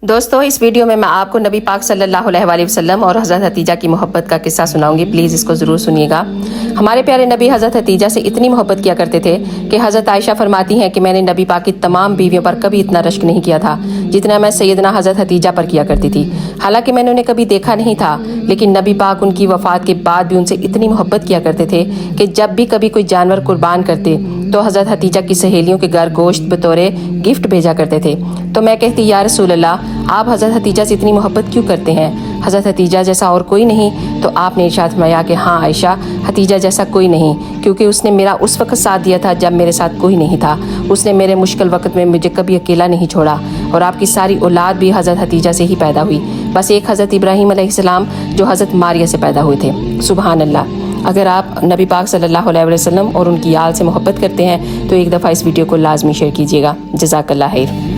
دوستو اس ویڈیو میں آپ کو نبی پاک صلی اللہ علیہ وسلم اور حضرت حتیجہ کی محبت کا قصہ سناؤں گی. پلیز اس کو ضرور سنیے گا. ہمارے پیارے نبی حضرت حتیجہ سے اتنی محبت کیا کرتے تھے کہ حضرت عائشہ فرماتی ہیں کہ میں نے نبی پاک کی تمام بیویوں پر کبھی اتنا رشک نہیں کیا تھا جتنا میں سیدنا حضرت حتیجہ پر کیا کرتی تھی. حالانکہ میں نے انہیں کبھی دیکھا نہیں تھا، لیکن نبی پاک ان کی وفات کے بعد بھی ان سے اتنی محبت کیا کرتے تھے کہ جب بھی کبھی کوئی جانور قربان کرتے تو حضرت حتیجہ کی سہیلیوں کے گھر گوشت بطور گفٹ بھیجا کرتے تھے. تو میں کہتی یا رسول اللہ، آپ حضرت حتیجہ سے اتنی محبت کیوں کرتے ہیں؟ حضرت حتیجہ جیسا اور کوئی نہیں. تو آپ نے ارشاد فرمایا کہ ہاں عائشہ، حتیجہ جیسا کوئی نہیں، کیونکہ اس نے میرا اس وقت ساتھ دیا تھا جب میرے ساتھ کوئی نہیں تھا. اس نے میرے مشکل وقت میں مجھے کبھی اکیلا نہیں چھوڑا. اور آپ کی ساری اولاد بھی حضرت حتیجہ سے ہی پیدا ہوئی، بس ایک حضرت ابراہیم علیہ السلام جو حضرت ماریہ سے پیدا ہوئے تھے. سبحان اللہ. اگر آپ نبی پاک صلی اللہ علیہ وسلم اور ان کی آل سے محبت کرتے ہیں تو ایک دفعہ اس ویڈیو کو لازمی شیئر کیجیے گا. جزاک اللہ خیر.